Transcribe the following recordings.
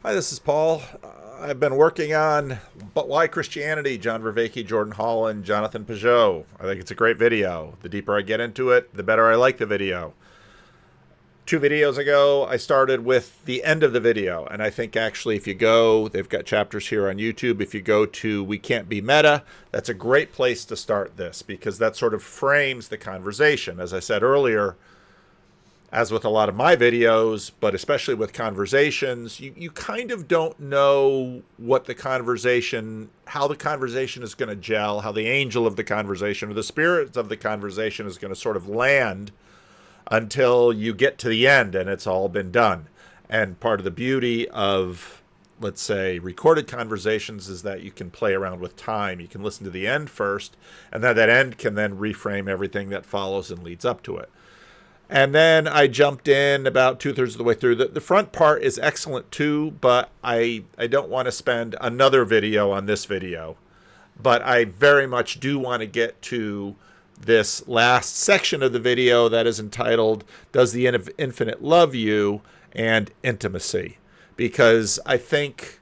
Hi, this is Paul. I've been working on But Why Christianity, John Vervaeke, Jordan Hall, and Jonathan Pageau. I think it's a great video. The deeper I get into it, the better I like the video. 2 videos ago, I started with the end of the video. And I think actually, if you go, they've got chapters here on YouTube. If you go to We Can't Be Meta, that's a great place to start this because that sort of frames the conversation. As I said earlier, as with a lot of my videos, but especially with conversations, you kind of don't know what the conversation, how the conversation is going to gel, how the angel of the conversation or the spirit of the conversation is going to sort of land until you get to the end and it's all been done. And part of the beauty of, let's say, recorded conversations is that you can play around with time. You can listen to the end first, and then that end can then reframe everything that follows and leads up to it. And then I jumped in about 2/3 of the way through. The front part is excellent too, but I don't want to spend another video on this video. But I very much do want to get to this last section of the video that is entitled, Does the Infinite Love You? And Intimacy. Because I think,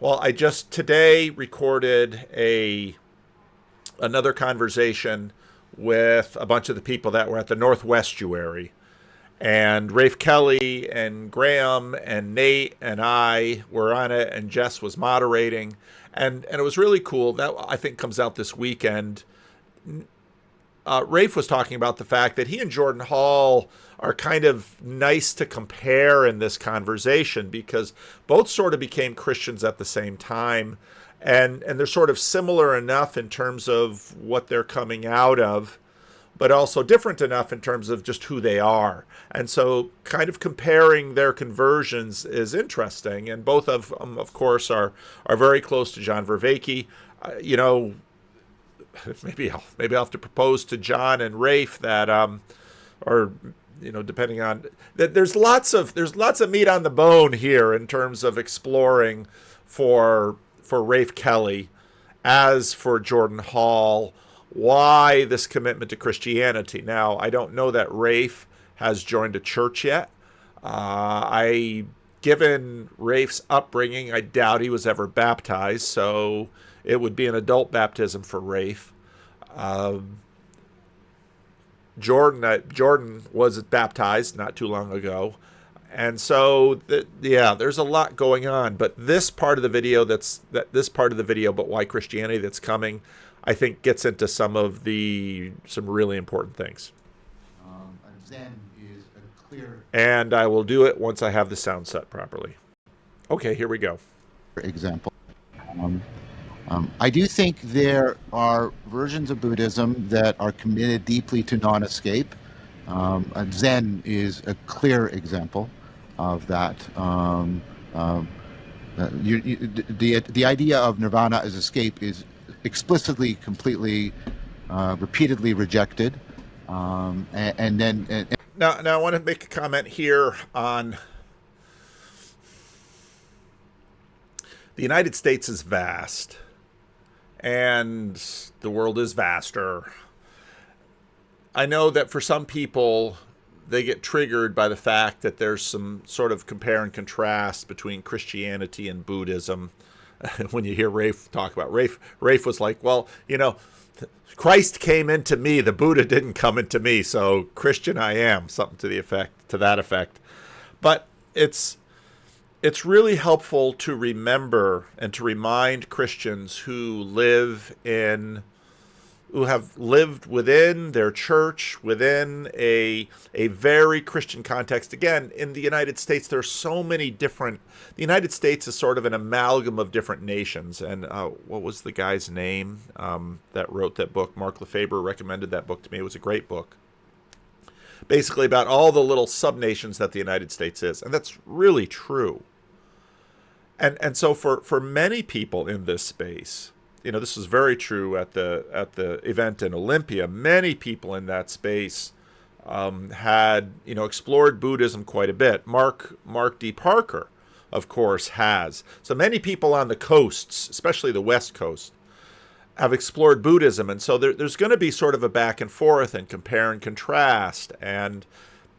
well, I just today recorded another conversation with a bunch of the people that were at the Northwest Estuary. And Rafe Kelly and Graham and Nate and I were on it, and Jess was moderating. And it was really cool. That, I think, comes out this weekend. Rafe was talking about the fact that he and Jordan Hall are kind of nice to compare in this conversation because both sort of became Christians at the same time. And they're sort of similar enough in terms of what they're coming out of, but also different enough in terms of just who they are. And so kind of comparing their conversions is interesting. And both of them, of course, are very close to John Vervaeke. Maybe I'll have to propose to John and Rafe that, or depending on that, there's lots of meat on the bone here in terms of exploring for Rafe Kelly, as for Jordan Hall, why this commitment to Christianity. Now, I don't know that Rafe has joined a church yet. Given Rafe's upbringing, I doubt he was ever baptized, so it would be an adult baptism for Rafe. Jordan was baptized not too long ago. And so, there's a lot going on. But this part of the video, but why Christianity, that's coming, I think gets into some really important things. Zen is a clear And I will do it once I have the sound set properly. Okay, here we go. example. I do think there are versions of Buddhism that are committed deeply to non-escape. Zen is a clear example of that. The idea of nirvana as escape is explicitly, completely, repeatedly rejected. Now I want to make a comment here on the United States is vast, and the world is vaster. I know that for some people, they get triggered by the fact that there's some sort of compare and contrast between Christianity and Buddhism. When you hear Rafe talk about Rafe was like, well, Christ came into me, the Buddha didn't come into me, so Christian I am, something to that effect. But it's really helpful to remember and to remind Christians who have lived within their church, within a very Christian context. Again, in the United States, there's so many different. The United States is sort of an amalgam of different nations. And what was the guy's name that wrote that book? Mark Lefebvre recommended that book to me. It was a great book. Basically about all the little sub-nations that the United States is. And that's really true. And so for many people in this space, this is very true at the event in Olympia. Many people in that space had explored Buddhism quite a bit. Mark D. Parker, of course, has. So many people on the coasts, especially the West Coast, have explored Buddhism, and so there's going to be sort of a back and forth and compare and contrast. And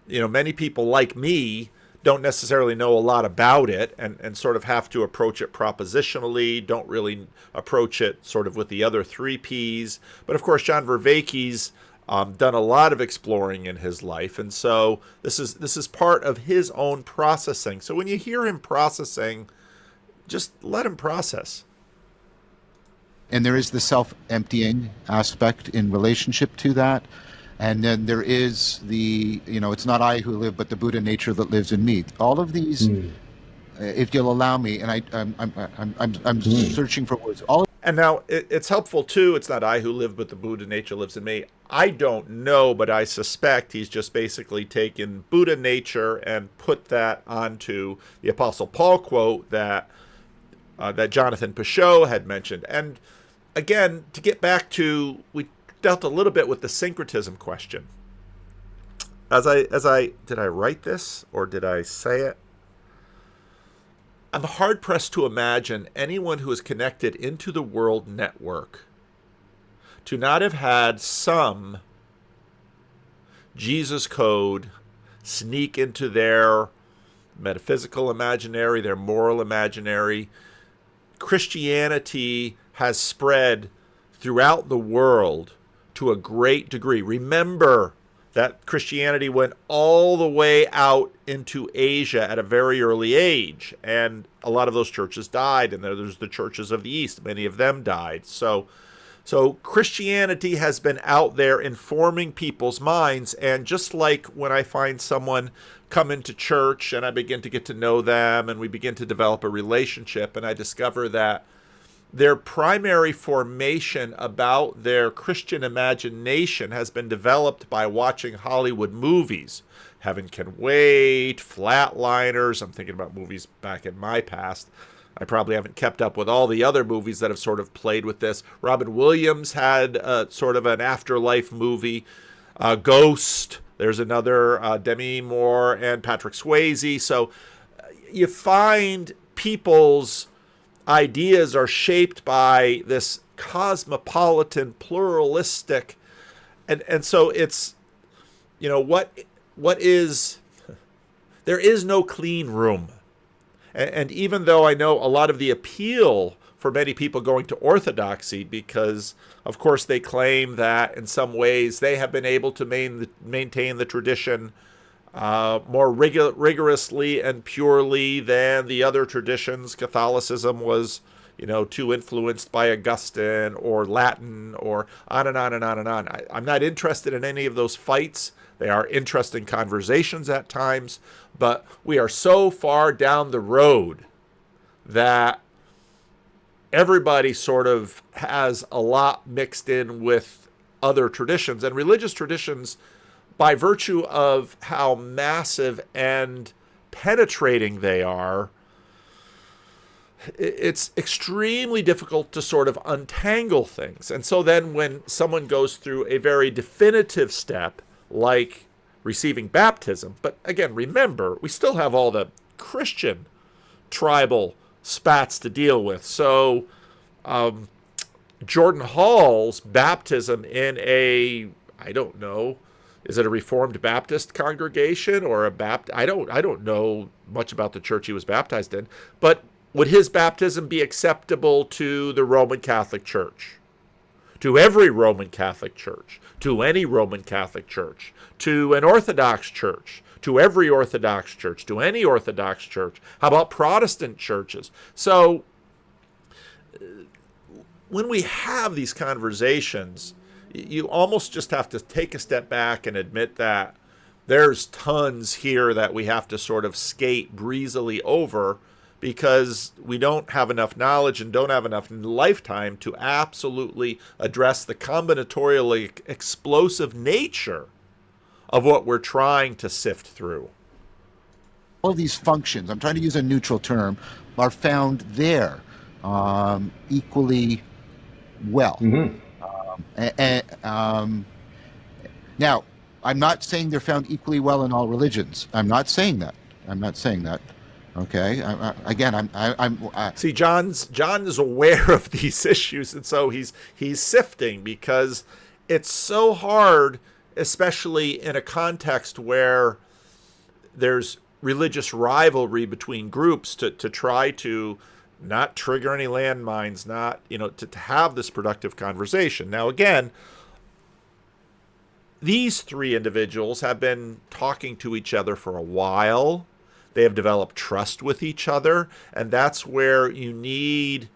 many people like me don't necessarily know a lot about it, and sort of have to approach it propositionally, don't really approach it sort of with the other three Ps. But of course, John Vervaeke's done a lot of exploring in his life, and so this is part of his own processing. So when you hear him processing, just let him process. And there is the self-emptying aspect in relationship to that. And then there is the, it's not I who live, but the Buddha nature that lives in me. All of these, if you'll allow me, and I'm searching for words. And now it's helpful too. It's not I who live, but the Buddha nature lives in me. I don't know, but I suspect he's just basically taken Buddha nature and put that onto the Apostle Paul quote that Jonathan Pageau had mentioned. And again, to get back to, we dealt a little bit with the syncretism question. Did I write this or did I say it? I'm hard pressed to imagine anyone who is connected into the world network to not have had some Jesus code sneak into their metaphysical imaginary, their moral imaginary. Christianity has spread throughout the world to a great degree. Remember that Christianity went all the way out into Asia at a very early age, and a lot of those churches died, and there's the churches of the East. Many of them died. So Christianity has been out there informing people's minds, and just like when I find someone come into church and I begin to get to know them and we begin to develop a relationship, and I discover that their primary formation about their Christian imagination has been developed by watching Hollywood movies. Heaven Can Wait, Flatliners. I'm thinking about movies back in my past. I probably haven't kept up with all the other movies that have sort of played with this. Robin Williams had sort of an afterlife movie. Ghost. There's another, Demi Moore and Patrick Swayze. So you find people's ideas are shaped by this cosmopolitan, pluralistic, and so it's, what is, there is no clean room. And even though I know a lot of the appeal for many people going to orthodoxy, because of course they claim that in some ways they have been able to maintain the tradition more rigorously and purely than the other traditions. Catholicism was, too influenced by Augustine or Latin or on and on and on and on. I'm not interested in any of those fights. They are interesting conversations at times, but we are so far down the road that everybody sort of has a lot mixed in with other traditions, and religious traditions, by virtue of how massive and penetrating they are, it's extremely difficult to sort of untangle things. And so then when someone goes through a very definitive step, like receiving baptism, but again, remember, we still have all the Christian tribal spats to deal with. So Jordan Hall's baptism in I don't know, is it a Reformed Baptist congregation or a Baptist? I don't know much about the church he was baptized in, but would his baptism be acceptable to the Roman Catholic Church? To every Roman Catholic Church? To any Roman Catholic Church? To an Orthodox Church? To every Orthodox Church? To any Orthodox Church? How about Protestant churches? So when we have these conversations, you almost just have to take a step back and admit that there's tons here that we have to sort of skate breezily over because we don't have enough knowledge and don't have enough lifetime to absolutely address the combinatorially explosive nature of what we're trying to sift through. All of these functions, I'm trying to use a neutral term, are found there equally well. Mm-hmm. Now, I'm not saying they're found equally well in all religions. I'm not saying that. Okay. See, John is aware of these issues, and so he's sifting, because it's so hard, especially in a context where there's religious rivalry between groups to try to not trigger any landmines, not, to have this productive conversation. Now, again, these three individuals have been talking to each other for a while. They have developed trust with each other. And that's where you need,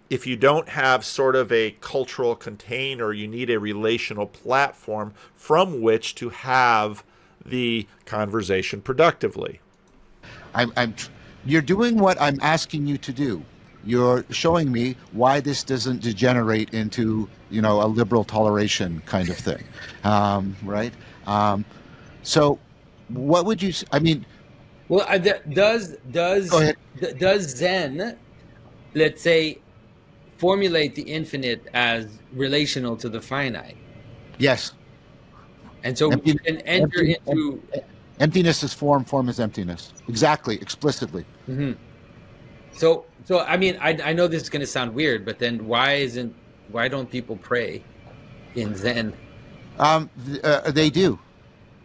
if you don't have sort of a cultural container, you need a relational platform from which to have the conversation productively. You're doing what I'm asking you to do. You're showing me why this doesn't degenerate into, a liberal toleration kind of thing, right? So, what would you? Well, does go ahead. does Zen, let's say, formulate the infinite as relational to the finite? Yes. And so we can enter into emptiness is form, form is emptiness. Exactly, explicitly. Mm-hmm. So I know this is going to sound weird, but then why don't people pray in Zen? They do.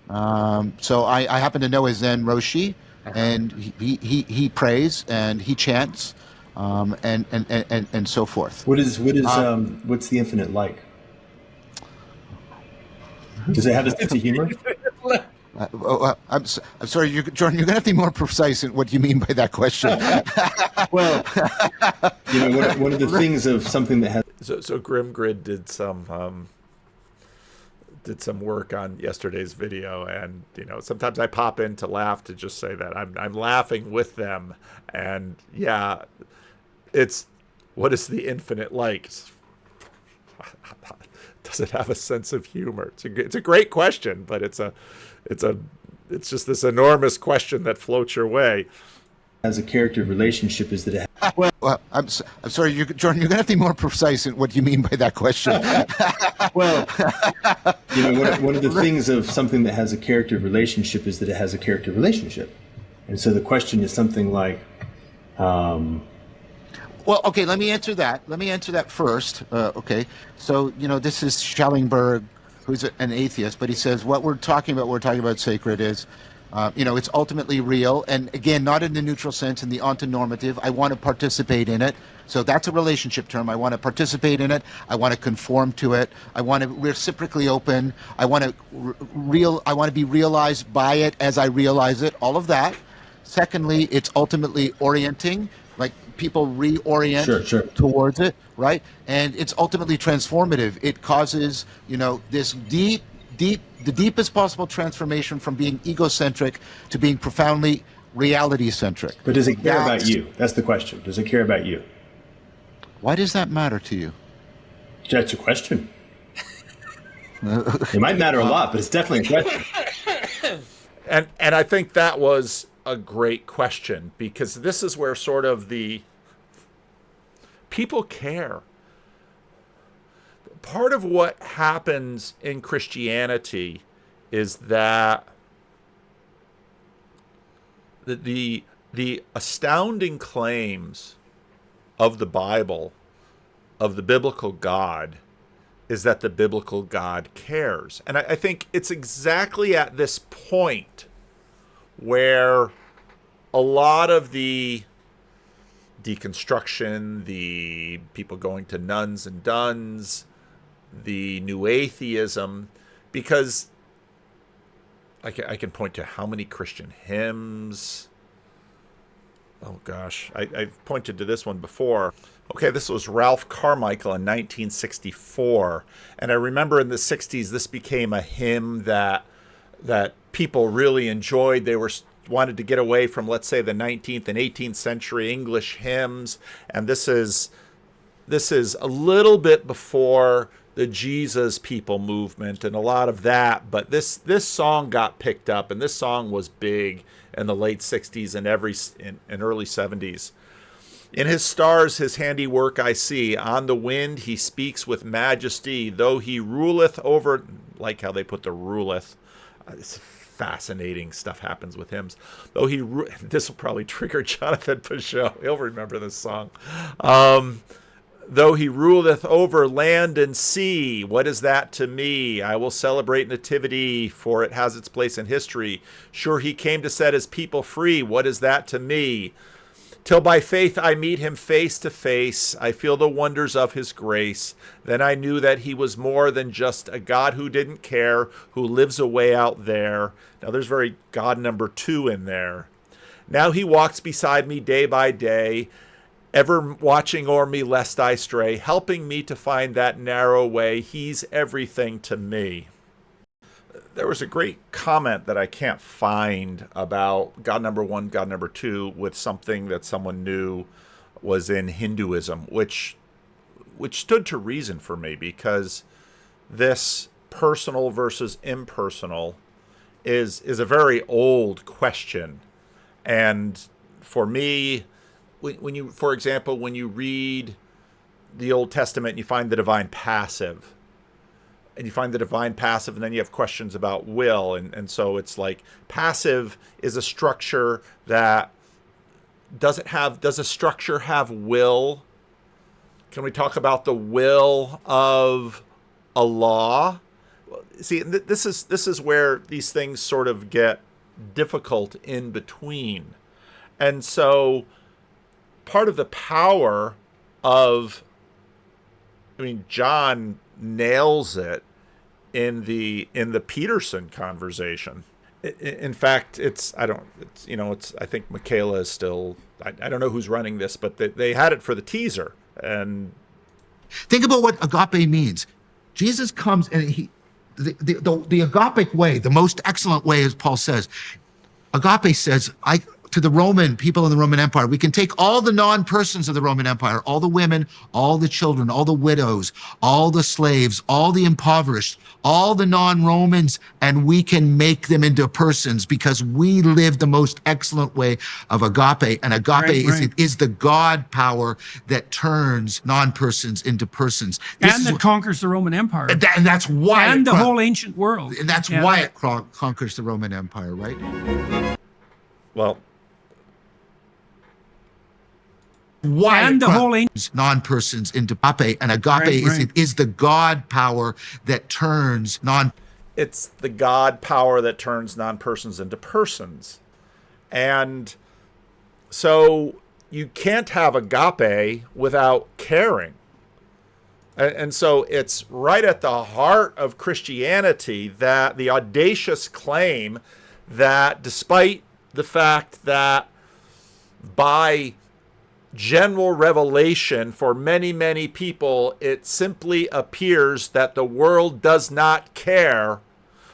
So I happen to know a Zen Roshi, and he prays and he chants, and so forth. What's the infinite like? Does it have a sense of humor? I'm sorry, Jordan. You're going to have to be more precise in what you mean by that question. Well, one of the things of something that has. So Grimgrid did some work on yesterday's video, and sometimes I pop in to laugh, to just say that I'm laughing with them, and yeah, it's what is the infinite like? Does it have a sense of humor? It's a great question, but it's just this enormous question that floats your way. As a character relationship is that it has. Well, I'm sorry, Jordan. You're going to have to be more precise in what you mean by that question. Well, one of the things of something that has a character relationship is that it has a character relationship, and so the question is something like. Well, okay, let me answer that first. Okay, so this is Schellenberg, who's an atheist, but he says what we're talking about sacred is, it's ultimately real, and again, not in the neutral sense, in the ontonormative. I want to participate in it, so that's a relationship term. I want to participate in it. I want to conform to it. I want to reciprocally open. I want to be realized by it as I realize it. All of that. Secondly, it's ultimately orienting. Like people reorient sure. towards it, right? And it's ultimately transformative. It causes, this the deepest possible transformation from being egocentric to being profoundly reality-centric. But does it care about you? That's the question. Does it care about you? Why does that matter to you? That's a question. It might matter a lot, but it's definitely a question. And I think that was a great question, because this is where sort of the people care. Part of what happens in Christianity is that the astounding claims of the Bible, of the biblical God, is that the biblical God cares. And I think it's exactly at this point where a lot of the deconstruction, the people going to nuns and duns, the new atheism, because I can point to how many Christian hymns. Oh gosh, I've pointed to this one before. Okay, this was Ralph Carmichael in 1964, and I remember in the 60s this became a hymn that people really enjoyed. They wanted to get away from, let's say, the 19th and 18th century English hymns, and this is a little bit before the Jesus People movement and a lot of that, but this song got picked up, and this song was big in the late 60s and early 70s. In his stars his handiwork I see, on the wind he speaks with majesty, though he ruleth over, like how they put the ruleth, it's fascinating stuff happens with hymns. Though this will probably trigger Jonathan Pageau. He'll remember this song. Though he ruleth over land and sea, what is that to me? I will celebrate nativity, for it has its place in history. Sure, he came to set his people free. What is that to me? Till by faith I meet him face to face, I feel the wonders of his grace. Then I knew that he was more than just a God who didn't care, who lives away out there. Now there's very God number 2 in there. Now he walks beside me day by day, ever watching o'er me lest I stray, helping me to find that narrow way. He's everything to me. There was a great comment that I can't find about God number 1, God number 2 with something that someone knew was in Hinduism, which stood to reason for me, because this personal versus impersonal is a very old question. And for me, when you, for example, when you read the Old Testament and you find the divine passive, and then you have questions about will, and so it's like passive is a structure that does a structure have will? Can we talk about the will of a law? See, this is where these things sort of get difficult in between. And so part of the power of, John nails it in the Peterson conversation. In fact, I think Michaela is still, I don't know who's running this, but they had it for the teaser. And think about what agape means. Jesus comes and the agapic way, the most excellent way, as Paul says, agape says, to the Roman people in the Roman Empire, we can take all the non-persons of the Roman Empire, all the women, all the children, all the widows, all the slaves, all the impoverished, all the non-Romans, and we can make them into persons, because we live the most excellent way of agape. And agape is the God power that turns non-persons into persons. Conquers the Roman Empire. And that's why. And the whole ancient world. And that's why it conquers the Roman Empire, right? Well, and the whole non-persons into agape, and agape is the God power that turns it's the God power that turns non-persons into persons. And so you can't have agape without caring. And so it's right at the heart of Christianity, that the audacious claim that despite the fact that by general revelation for many, many people, it simply appears that the world does not care.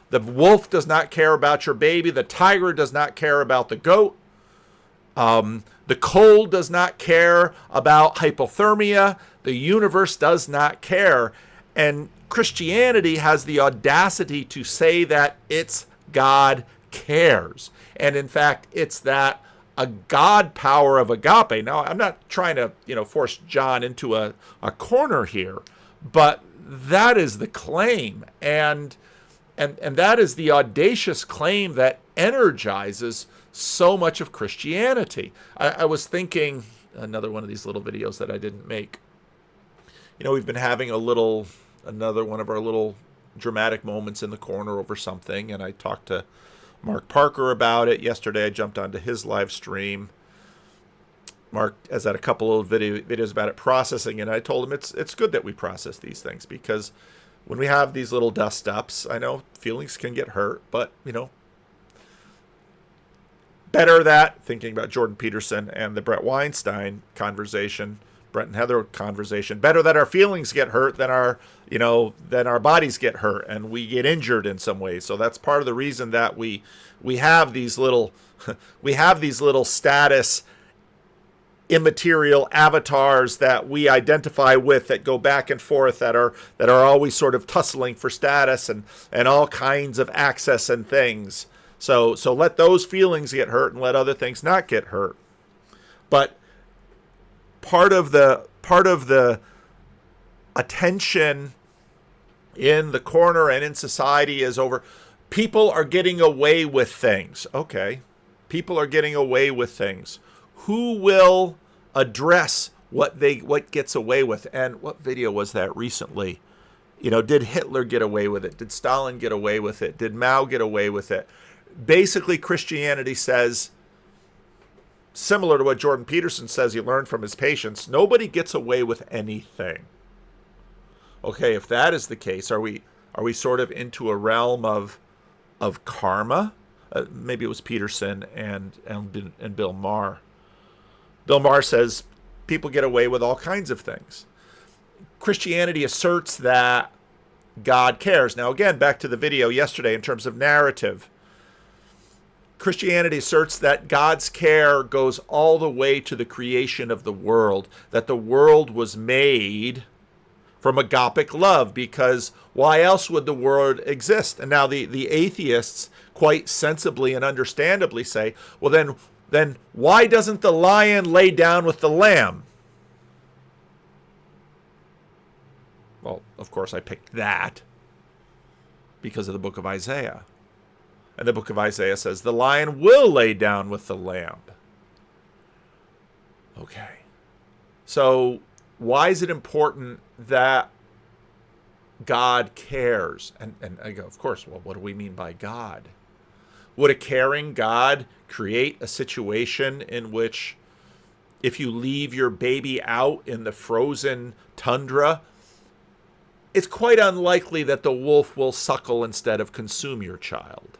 The wolf does not care about your baby. The tiger does not care about the goat. The cold does not care about hypothermia. The universe does not care. And Christianity has the audacity to say that its God cares. And in fact, it's that a God power of agape. Now, I'm not trying to, force John into a corner here, but that is the claim. And that is the audacious claim that energizes so much of Christianity. I was thinking, another one of these little videos that I didn't make. We've been having another one of our little dramatic moments in the corner over something, and I talked to Mark Parker about it. Yesterday I jumped onto his live stream. Mark has had a couple of videos about it processing, and I told him it's good that we process these things, because when we have these little dust ups, I know feelings can get hurt, but better that, thinking about Jordan Peterson and the Brett Weinstein conversation, Brett and Heather conversation, better that our feelings get hurt than our bodies get hurt and we get injured in some ways. So that's part of the reason that we have these little status immaterial avatars that we identify with, that go back and forth, that are always sort of tussling for status and all kinds of access and things. So let those feelings get hurt and let other things not get hurt. But part of the attention in the corner and in society is over people are getting away with things. Okay, people are getting away with things. Who will address what gets away with. And what video was that recently? Did Hitler get away with it? Did Stalin get away with it? Did Mao get away with it? Basically, Christianity says, similar to what Jordan Peterson says he learned from his patients, nobody gets away with anything. Okay, if that is the case, are we sort of into a realm of karma? Maybe it was Peterson and Bill Maher. Bill Maher says people get away with all kinds of things. Christianity asserts that God cares. Now, again, back to the video yesterday in terms of narrative. Christianity asserts that God's care goes all the way to the creation of the world, that the world was made from agapic love, because why else would the world exist? And now the atheists quite sensibly and understandably say, well, then why doesn't the lion lay down with the lamb? Well, of course, I picked that because of the book of Isaiah. And the book of Isaiah says the lion will lay down with the lamb. Okay. So why is it important that God cares? And I go, of course, well, what do we mean by God? Would a caring God create a situation in which if you leave your baby out in the frozen tundra, it's quite unlikely that the wolf will suckle instead of consume your child?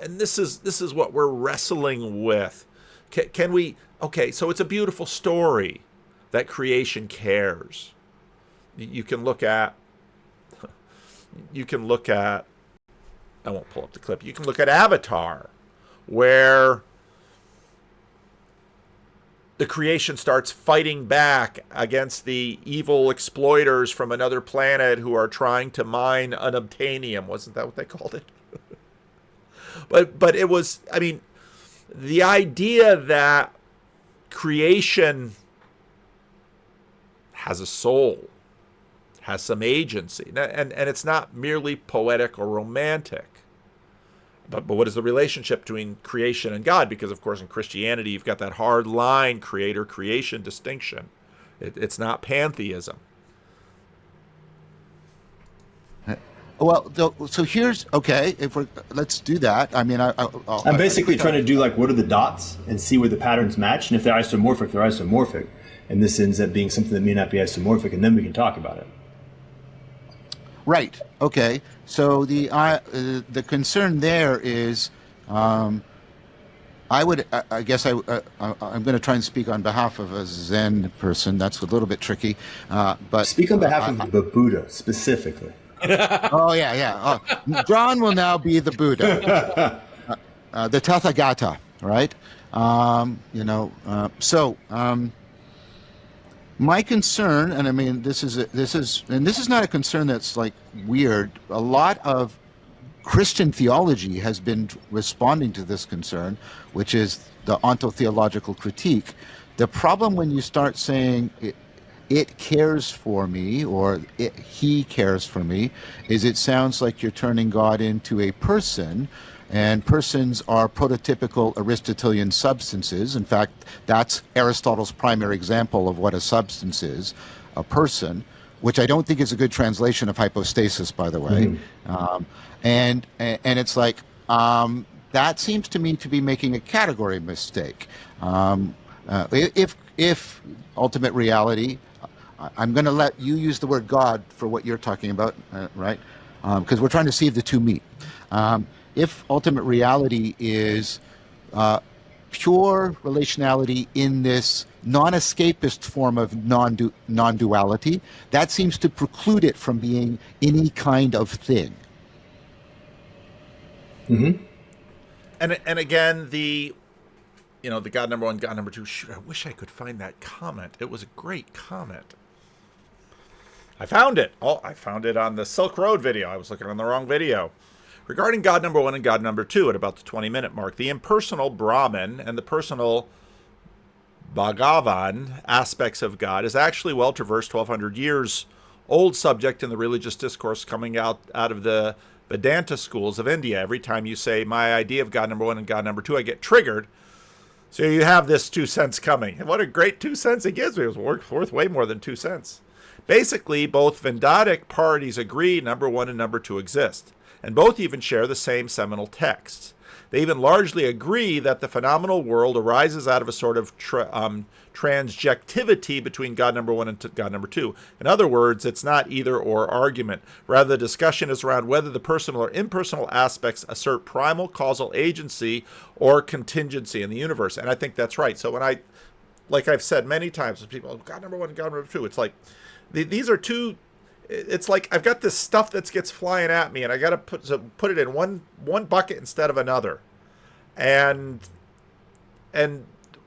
And this is what we're wrestling with. Can we? Okay, so it's a beautiful story that creation cares. You can look at. I won't pull up the clip. You can look at Avatar, where the creation starts fighting back against the evil exploiters from another planet who are trying to mine unobtainium. Wasn't that what they called it? But it was, I mean, the idea that creation has a soul, has some agency, and it's not merely poetic or romantic. But what is the relationship between creation and God? Because, of course, in Christianity, you've got that hard line creator-creation distinction. It's not pantheism. Well, so here's, okay, let's do that. I mean, I'm basically trying to do like, what are the dots and see where the patterns match. And if they're isomorphic, they're isomorphic. And this ends up being something that may not be isomorphic, and then we can talk about it. Right. Okay. So the concern there is, I guess I'm going to try and speak on behalf of a Zen person. That's a little bit tricky, but speak on behalf of the Buddha specifically. Oh yeah. John will now be the Buddha, the Tathagata, right? My concern, and I mean, this is not a concern that's like weird. A lot of Christian theology has been responding to this concern, which is the ontotheological critique. The problem when you start saying it cares for me, or he cares for me, is it sounds like you're turning God into a person, and persons are prototypical Aristotelian substances. In fact, that's Aristotle's primary example of what a substance is, a person, which I don't think is a good translation of hypostasis, by the way. And it's like, that seems to me to be making a category mistake. If ultimate reality, I'm going to let you use the word God for what you're talking about, right? Because we're trying to see if the two meet. If ultimate reality is pure relationality in this non-escapist form of non-duality, that seems to preclude it from being any kind of thing. Mm-hmm. And again, the God number one, God number two. Shoot, I wish I could find that comment. It was a great comment. I found it. Oh, I found it on the Silk Road video. I was looking on the wrong video. Regarding God number one and God number two at about the 20-minute mark, the impersonal Brahman and the personal Bhagavan aspects of God is actually well traversed 1,200 years old subject in the religious discourse coming out of the Vedanta schools of India. Every time you say my idea of God number one and God number two, I get triggered. So you have this 2 cents coming. And what a great 2 cents it gives me. It was worth way more than 2 cents. Basically, both Vendatic parties agree number 1 and number 2 exist, and both even share the same seminal texts. They even largely agree that the phenomenal world arises out of a sort of transjectivity between God number 1 and God number 2. In other words, it's not either or argument. Rather, the discussion is around whether the personal or impersonal aspects assert primal causal agency or contingency in the universe. And I think that's right. So when like I've said many times with people, God number 1 and God number 2, it's like, these are two. It's like I've got this stuff that gets flying at me, and I got to put it in one bucket instead of another, and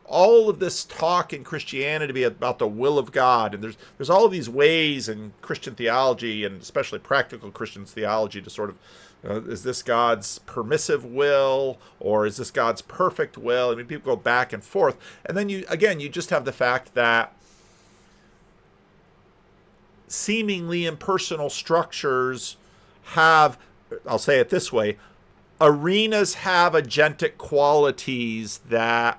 all of this talk in Christianity about the will of God, and there's all of these ways in Christian theology, and especially practical Christian theology, to sort of is this God's permissive will or is this God's perfect will? I mean, people go back and forth, and then you just have the fact that seemingly impersonal structures have, I'll say it this way, arenas have agentic qualities that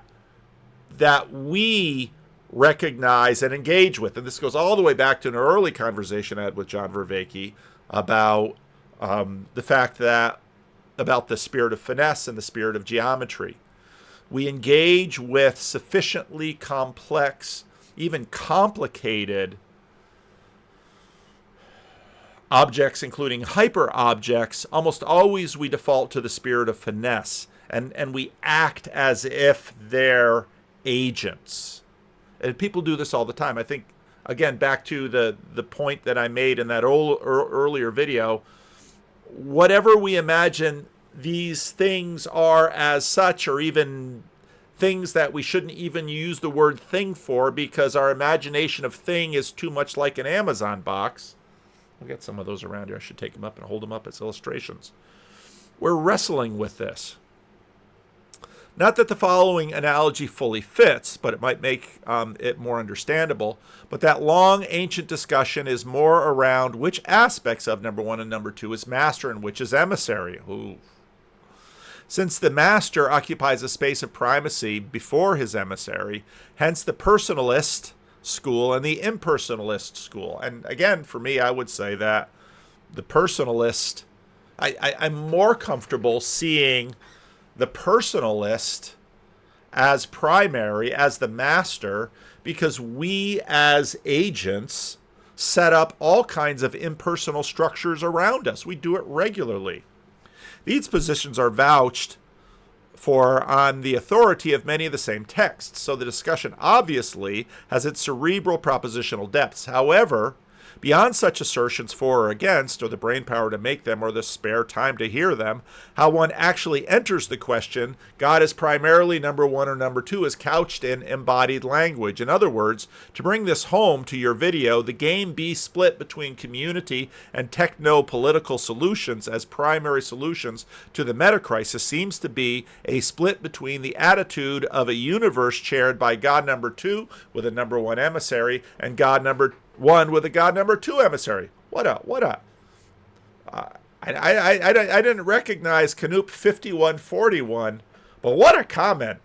we recognize and engage with. And this goes all the way back to an early conversation I had with John Vervaeke about the fact that, about the spirit of finesse and the spirit of geometry. We engage with sufficiently complex, even complicated objects, including hyper objects. Almost always we default to the spirit of finesse, and we act as if they're agents. And people do this all the time. I think, again, back to the point that I made in that earlier video, whatever we imagine these things are as such, or even things that we shouldn't even use the word thing for, because our imagination of thing is too much like an Amazon box. I'll get some of those around here. I should take them up and hold them up as illustrations. We're wrestling with this. Not that the following analogy fully fits, but it might make it more understandable. But that long ancient discussion is more around which aspects of number 1 and number 2 is master and which is emissary. Ooh. Since the master occupies a space of primacy before his emissary, hence the personalist school and the impersonalist school. And again, for me, I would say that the personalist, I'm more comfortable seeing the personalist as primary, as the master, because we as agents set up all kinds of impersonal structures around us. We do it regularly. These positions are vouched for on the authority of many of the same texts, so the discussion obviously has its cerebral propositional depths. However, beyond such assertions for or against, or the brain power to make them, or the spare time to hear them, how one actually enters the question, God is primarily number 1 or number 2, is couched in embodied language. In other words, to bring this home to your video, the game be split between community and techno-political solutions as primary solutions to the meta-crisis seems to be a split between the attitude of a universe chaired by God number 2 with a number 1 emissary and God number 1 with a God number 2 emissary. I didn't recognize Canoop 5141, but what a comment.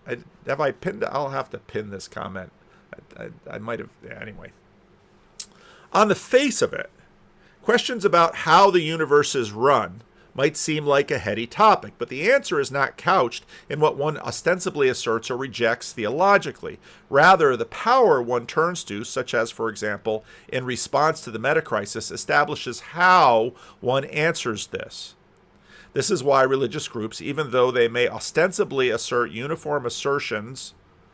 Have I pinned? I'll have to pin this comment. I might have, yeah, anyway. On the face of it, questions about how the universe is run might seem like a heady topic, but the answer is not couched in what one ostensibly asserts or rejects theologically. Rather, the power one turns to, such as, for example, in response to the metacrisis, establishes how one answers this. This is why religious groups, even though they may ostensibly assert uniform assertions,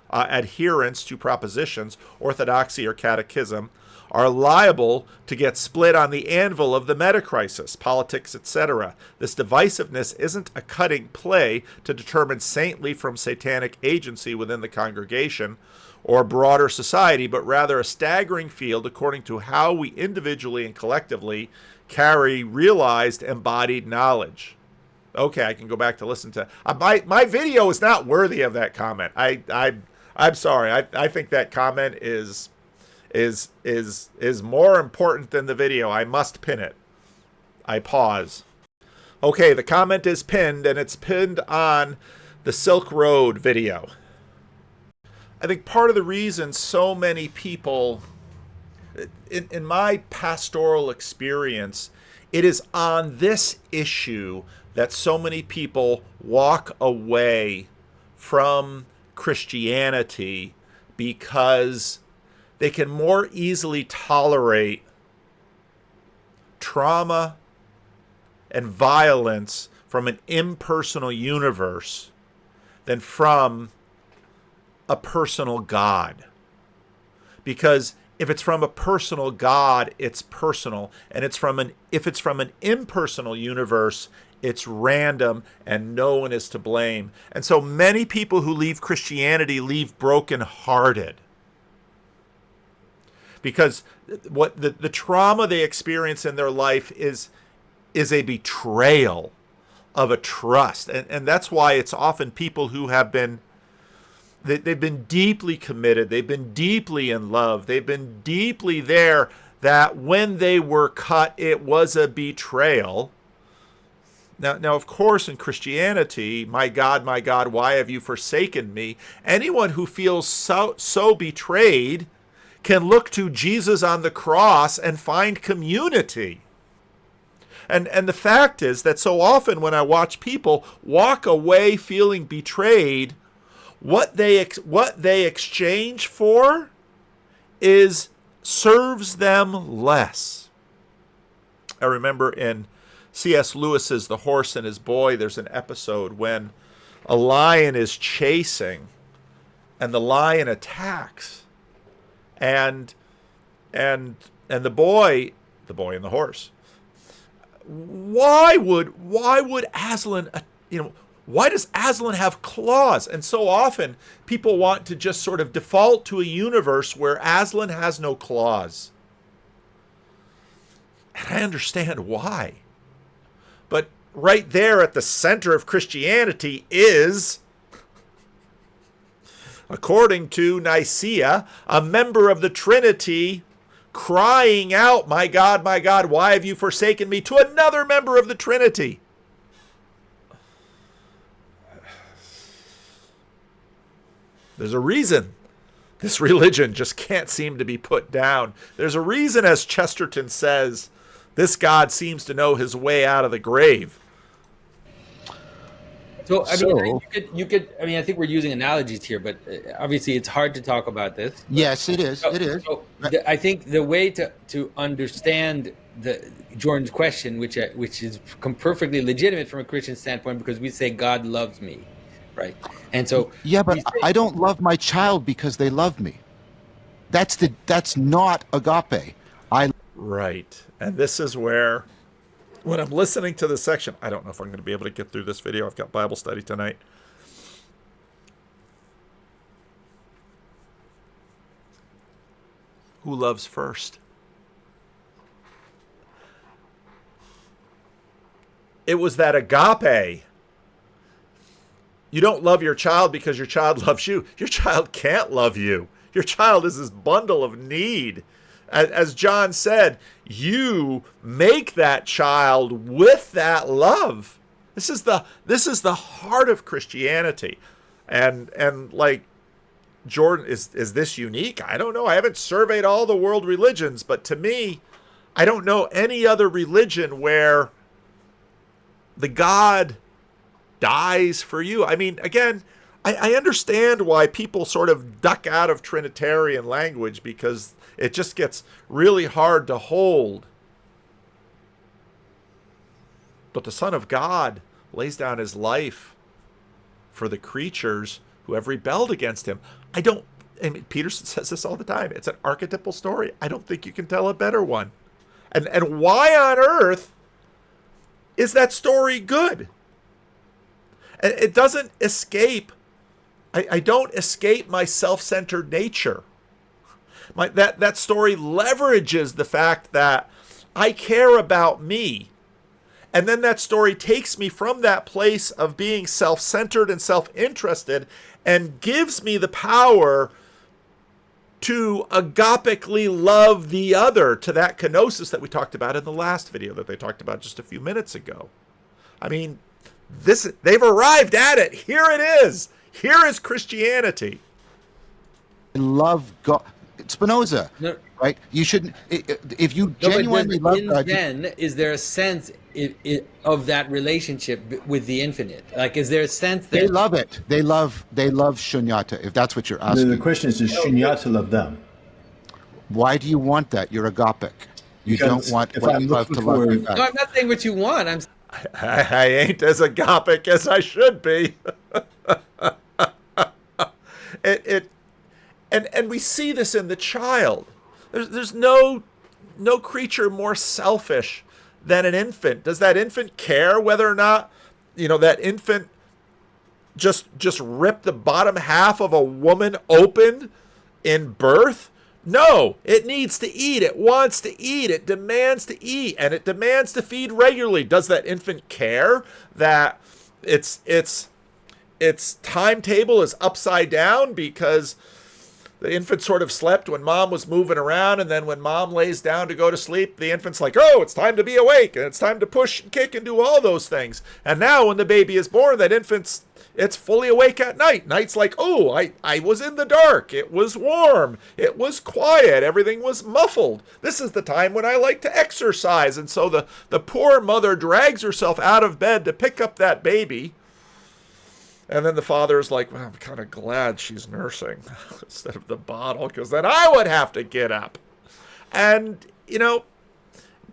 adherence to propositions, orthodoxy or catechism, are liable to get split on the anvil of the metacrisis, politics, etc. This divisiveness isn't a cutting play to determine saintly from satanic agency within the congregation or broader society, but rather a staggering field according to how we individually and collectively carry realized embodied knowledge. Okay, I can go back to listen to my video is not worthy of that comment. I'm sorry. I think that comment is more important than the video. I must pin it. I pause. Okay, the comment is pinned, and it's pinned on the Silk Road video. I think part of the reason so many people, in my pastoral experience, it is on this issue that so many people walk away from Christianity because they can more easily tolerate trauma and violence from an impersonal universe than from a personal God. Because if it's from a personal God, it's personal, and if it's from an impersonal universe, it's random and no one is to blame. And so many people who leave Christianity leave brokenhearted. Because what the trauma they experience in their life is a betrayal of a trust. And that's why it's often people who have been, they've been deeply committed, they've been deeply in love, they've been deeply there, that when they were cut, it was a betrayal. Now, of course, in Christianity, my God, why have you forsaken me? Anyone who feels so betrayed can look to Jesus on the cross and find community. And the fact is that so often when I watch people walk away feeling betrayed, what they exchange for serves them less. I remember in C.S. Lewis's The Horse and His Boy, there's an episode when a lion is chasing and the lion attacks. And the boy and the horse. Why would Aslan, why does Aslan have claws? And so often people want to just sort of default to a universe where Aslan has no claws. And I understand why. But right there at the center of Christianity is, according to Nicaea, a member of the Trinity crying out, my God, why have you forsaken me?" to another member of the Trinity. There's a reason this religion just can't seem to be put down. There's a reason, as Chesterton says, this God seems to know his way out of the grave. So, I mean, you could. I mean, I think we're using analogies here, but obviously it's hard to talk about this. Yes, it is. It is. So I think the way to understand Jordan's question, which is perfectly legitimate from a Christian standpoint, because we say God loves me, right? And so yeah, but I don't love my child because they love me. That's not agape. Right, and this is where, when I'm listening to this section, I don't know if I'm going to be able to get through this video. I've got Bible study tonight. Who loves first? It was that agape. You don't love your child because your child loves you. Your child can't love you. Your child is this bundle of need. As John said, you make that child with that love. This is the heart of Christianity. And like, Jordan, is this unique? I don't know. I haven't surveyed all the world religions, but to me, I don't know any other religion where the God dies for you. I mean, again, I understand why people sort of duck out of Trinitarian language, because it just gets really hard to hold. But the Son of God lays down his life for the creatures who have rebelled against him. I mean, Peterson says this all the time. It's an archetypal story. I don't think you can tell a better one. And why on earth is that story good? And it doesn't escape. I don't escape my self-centered nature. That story leverages the fact that I care about me. And then that story takes me from that place of being self-centered and self-interested and gives me the power to agapically love the other, to that kenosis that we talked about in the last video that they talked about just a few minutes ago. I mean, they've arrived at it. Here it is. Here is Christianity. love God. Spinoza, No. right? You shouldn't. If you No, but genuinely love in God, Zen, is there a sense of that relationship with the infinite? Like, is there a sense they that love it. They love shunyata. If that's what you're The asking, question is, does shunyata love them? why do you want that? You're agapic. You Because don't want if what I'm you love looking to love for- you back. No, I'm not saying what you want. I'm I ain't as agapic as I should be. And we see this in the child. There's no creature more selfish than an infant. Does that infant care whether or not, that infant just ripped the bottom half of a woman open in birth? No, it needs to eat. It wants to eat. It demands to eat, and it demands to feed regularly. Does that infant care that its timetable is upside down because the infant sort of slept when mom was moving around, and then when mom lays down to go to sleep, the infant's like, oh, it's time to be awake, and it's time to push and kick and do all those things. And now when the baby is born, that it's fully awake at night. Night's like, oh, I was in the dark. It was warm. It was quiet. Everything was muffled. This is the time when I like to exercise. And so the poor mother drags herself out of bed to pick up that baby. And then the father is like, well, I'm kind of glad she's nursing instead of the bottle, because then I would have to get up. And,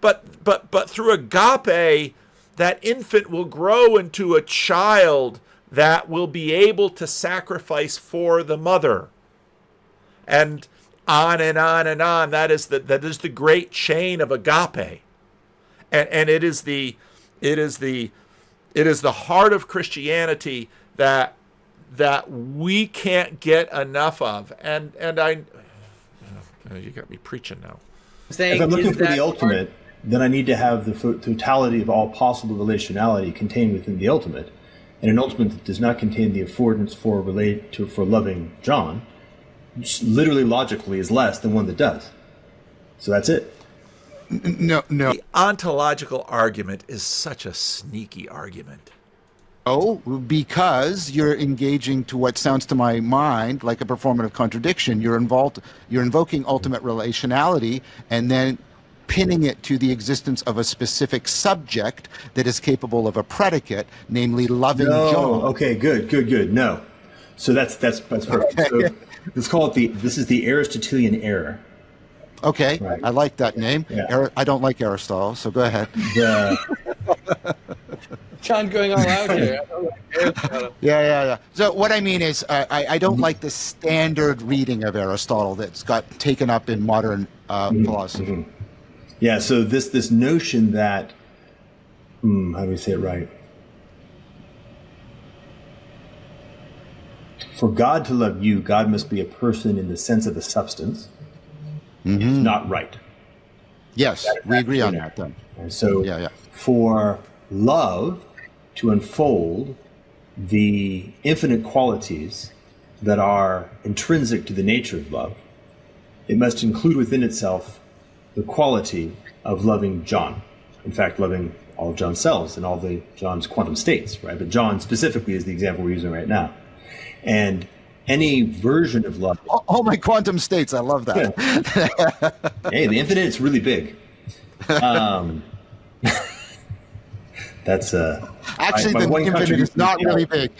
but through agape, that infant will grow into a child that will be able to sacrifice for the mother. And on and on and on. That is the great chain of agape. And it is the heart of Christianity that we can't get enough of. And you got me preaching now. If I'm looking for the ultimate, then I need to have the totality of all possible relationality contained within the ultimate. And an ultimate that does not contain the affordance for loving John, literally logically, is less than one that does. So that's it. No. The ontological argument is such a sneaky argument. Oh, because you're engaging to what sounds to my mind like a performative contradiction. You're invoking ultimate relationality and then pinning it to the existence of a specific subject that is capable of a predicate, namely loving John. Okay, good. No. So that's perfect. Okay. So let's call it this is the Aristotelian error. Okay, right. I like that name. Yeah. I don't like Aristotle, so go ahead. John going all out here. Yeah. So what I mean is, I don't like the standard reading of Aristotle that's got taken up in modern philosophy. Mm-hmm. Yeah. So this notion that, how do we say it right? For God to love you, God must be a person in the sense of a substance. Mm-hmm. It's not right. Yes, we agree on that then. And so Yeah. for love to unfold the infinite qualities that are intrinsic to the nature of love, it must include within itself the quality of loving John. In fact, loving all of John's cells and all the John's quantum states, right? But John specifically is the example we're using right now. And any version of love... All my quantum states, I love that. Yeah. Hey, the infinite is really big. That's actually the infinite is not really big.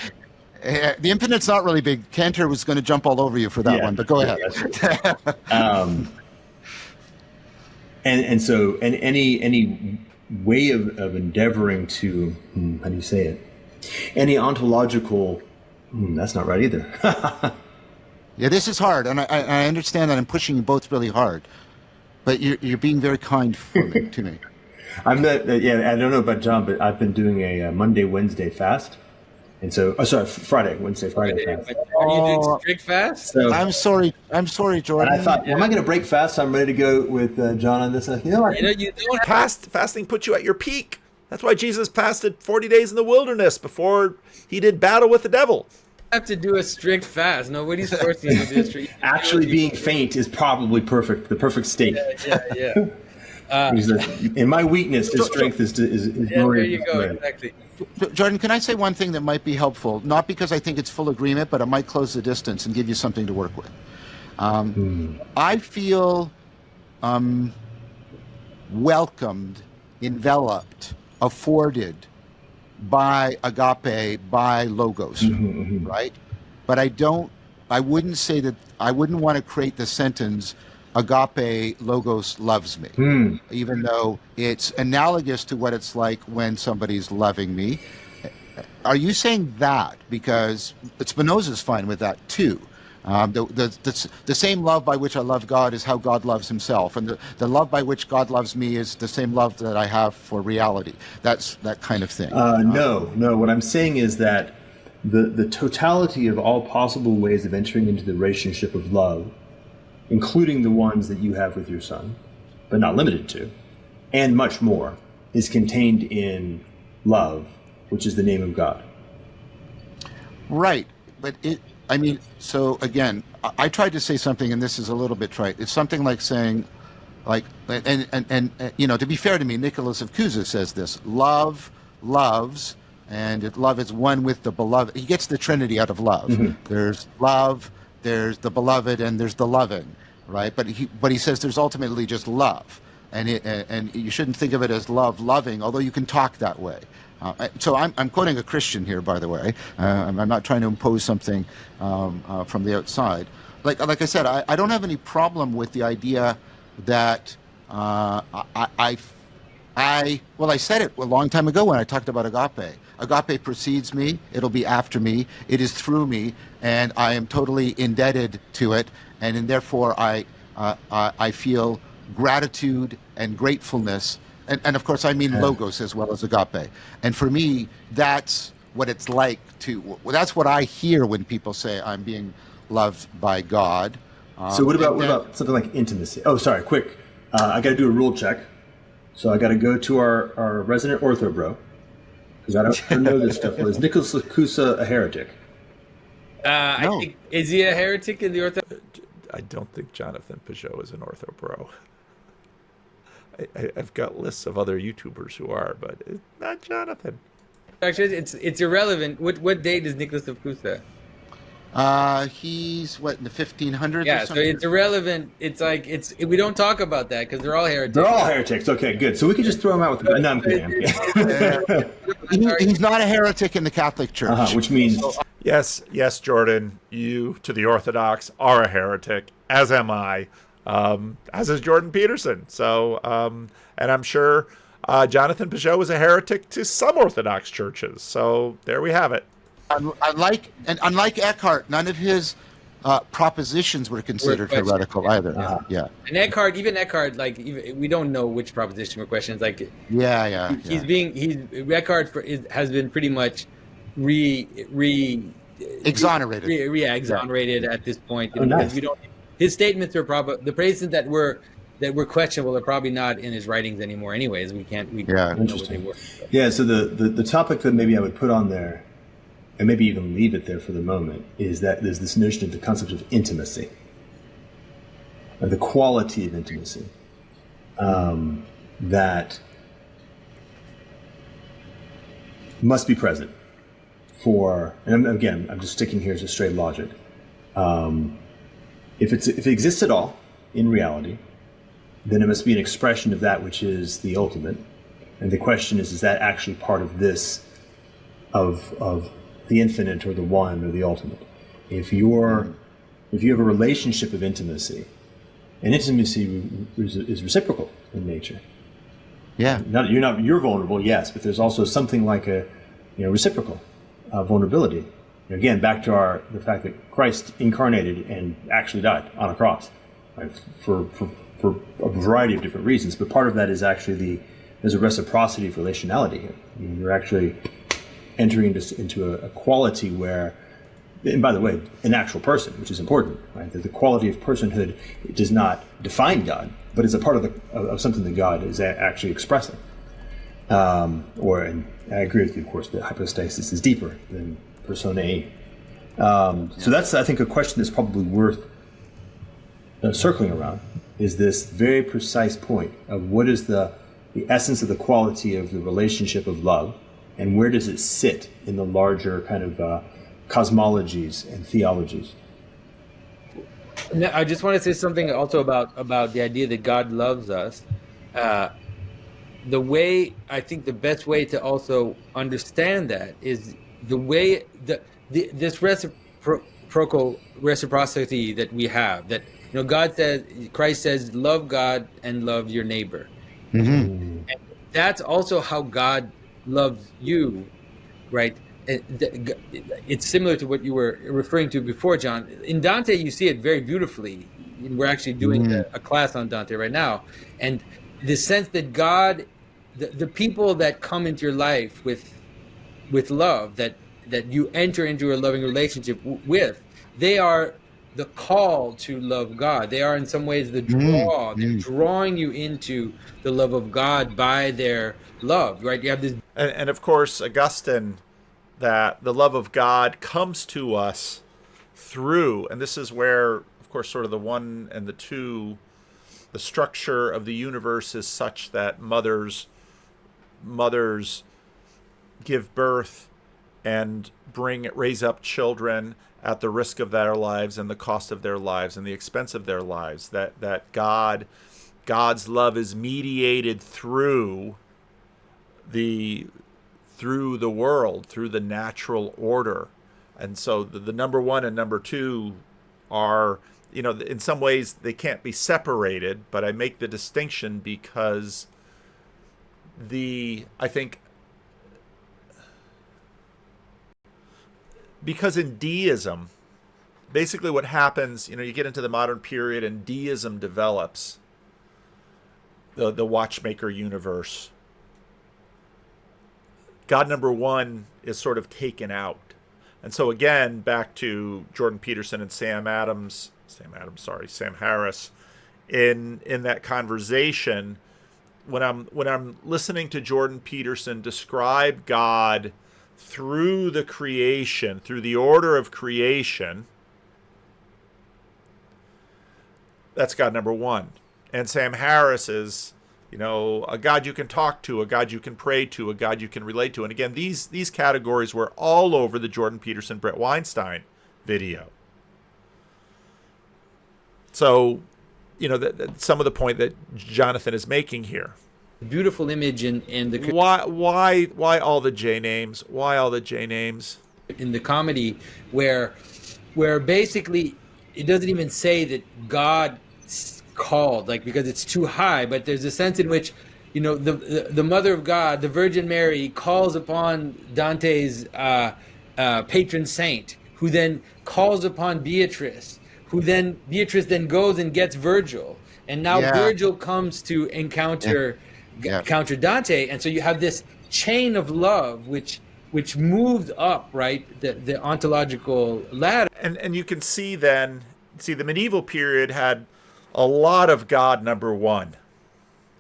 The infinite's not really big. Cantor was going to jump all over you for that one, but go ahead. And so any way of endeavoring to how do you say it? Any ontological that's not right either. Yeah, this is hard, and I understand that I'm pushing you both really hard, but you're being very kind to me. I'm not. I don't know about John, but I've been doing a Monday, Wednesday fast, and so Wednesday, Friday fast. Are you doing strict fast? So, I'm sorry, Jordan. And I thought, am I going to break fast? So I'm ready to go with John on this. You don't fasting puts you at your peak. That's why Jesus fasted 40 days in the wilderness before he did battle with the devil. Have to do a strict fast. Nobody's forcing you to do a strict. Actually, being faint is probably perfect. The perfect state. Yeah. In my weakness, his strength is there you go. Exactly. Jordan, can I say one thing that might be helpful? Not because I think it's full agreement, but it might close the distance and give you something to work with. I feel welcomed, enveloped, afforded by agape, by logos, right? But I wouldn't say that, I wouldn't want to create the sentence, agape logos loves me, even though it's analogous to what it's like when somebody's loving me. Are you saying that? Because Spinoza's fine with that too. The same love by which I love God is how God loves himself. And the love by which God loves me is the same love that I have for reality. That's that kind of thing. No. What I'm saying is that the totality of all possible ways of entering into the relationship of love, including the ones that you have with your son, but not limited to, and much more, is contained in love, which is the name of God. Right. But so again, I tried to say something, and this is a little bit trite. It's something like saying, like, and to be fair to me, Nicholas of Cusa says this: love loves, and love is one with the beloved. He gets the Trinity out of love. There's love, there's the beloved, and there's the loving, right? But he says there's ultimately just love, and you shouldn't think of it as loving, although you can talk that way. So I'm quoting a Christian here, by the way. I'm not trying to impose something from the outside. Like I said, I don't have any problem with the idea that I said it a long time ago when I talked about agape. Agape precedes me. It'll be after me. It is through me, and I am totally indebted to it. And therefore, I feel gratitude and gratefulness. And of course, I mean logos as well as agape. And for me, that's what it's like that's what I hear when people say I'm being loved by God. So what about something like intimacy? Oh, sorry, quick. I got to do a rule check. So I got to go to our resident ortho bro, because I don't know this stuff. Is Nicholas Lacusa a heretic? No. I think, is he a heretic in the ortho? I don't think Jonathan Pageau is an ortho bro. I've got lists of other YouTubers who are, but it's not Jonathan. Actually, it's irrelevant. What date is Nicholas of Cusa? He's in the 1500s? Yeah, or so something? it's irrelevant. It's like we don't talk about that because they're all heretics. They're all heretics. Okay, good. So we could just throw them out with. No, I'm kidding. He's not a heretic in the Catholic Church. Which means Yes, Jordan, you to the Orthodox are a heretic, as am I, as is Jordan Peterson. So, and I'm sure Jonathan Pageau is a heretic to some Orthodox churches. So there we have it. Unlike Eckhart, none of his propositions were considered heretical either. Yeah. And Eckhart, we don't know which proposition we're questioning. It's like Eckhart has been pretty much exonerated. Exonerated at this point. Oh, nice. We don't. His statements are probably the places that were questionable are probably not in his writings anymore. Anyways, we don't know what they were. Yeah. So the topic that maybe I would put on there, and maybe even leave it there for the moment, is that there's this notion of the concept of intimacy, of the quality of intimacy, that must be present for, and again, I'm just sticking here to straight logic. If it exists at all in reality, then it must be an expression of that which is the ultimate. And the question is that actually part of this, of the infinite or the one or the ultimate? If you have a relationship of intimacy, and intimacy is reciprocal in nature. Yeah. You're vulnerable, yes, but there's also something like a reciprocal vulnerability. Again, back to the fact that Christ incarnated and actually died on a cross, right, for a variety of different reasons. But part of that is actually there's a reciprocity of relationality here. You're actually entering into a quality where, and by the way, an actual person, which is important, right? That the quality of personhood does not define God, but is a part of something that God is actually expressing. And I agree with you, of course, that hypostasis is deeper than personae. So that's, I think, a question that's probably worth circling around, is this very precise point of what is the essence of the quality of the relationship of love, and where does it sit in the larger kind of cosmologies and theologies? No, I just want to say something also about the idea that God loves us. The way I think the best way to also understand that is the way this reciprocal reciprocity that we have. That God says, Christ says, love God and love your neighbor. Mm-hmm. And that's also how God loves you, right? It's similar to what you were referring to before, John. In Dante, you see it very beautifully. We're actually doing a class on Dante right now, and the sense that God, the people that come into your life with love, that you enter into a loving relationship with, they are the call to love God. They are in some ways the draw. They're drawing you into the love of God by their love, right? You have this. And of course, Augustine, that the love of God comes to us through, and this is where, of course, sort of the one and the two, the structure of the universe is such that mothers give birth and raise up children at the risk of their lives and the cost of their lives and the expense of their lives. That God's love is mediated through the world, through the natural order. And so the number one and number two are, in some ways they can't be separated, but I make the distinction because because in deism, basically what happens, you get into the modern period and deism develops, the watchmaker universe. God number one is sort of taken out. And so again, back to Jordan Peterson and Sam Harris, in that conversation, when I'm listening to Jordan Peterson describe God through the creation, through the order of creation, that's God number one. And Sam Harris is, a God you can talk to, a God you can pray to, a God you can relate to. And again, these categories were all over the Jordan Peterson, Brett Weinstein video. So, some of the point that Jonathan is making here. Beautiful image in the why all the J names? Why all the J names? In the comedy where basically it doesn't even say that God called, like, because it's too high, but there's a sense in which the Mother of God, the Virgin Mary, calls upon Dante's patron saint, who then calls upon Beatrice, Beatrice then goes and gets Virgil, and now Virgil comes to encounter Dante, and so you have this chain of love which moved up, right, the ontological ladder. And you can see the medieval period had a lot of God number one.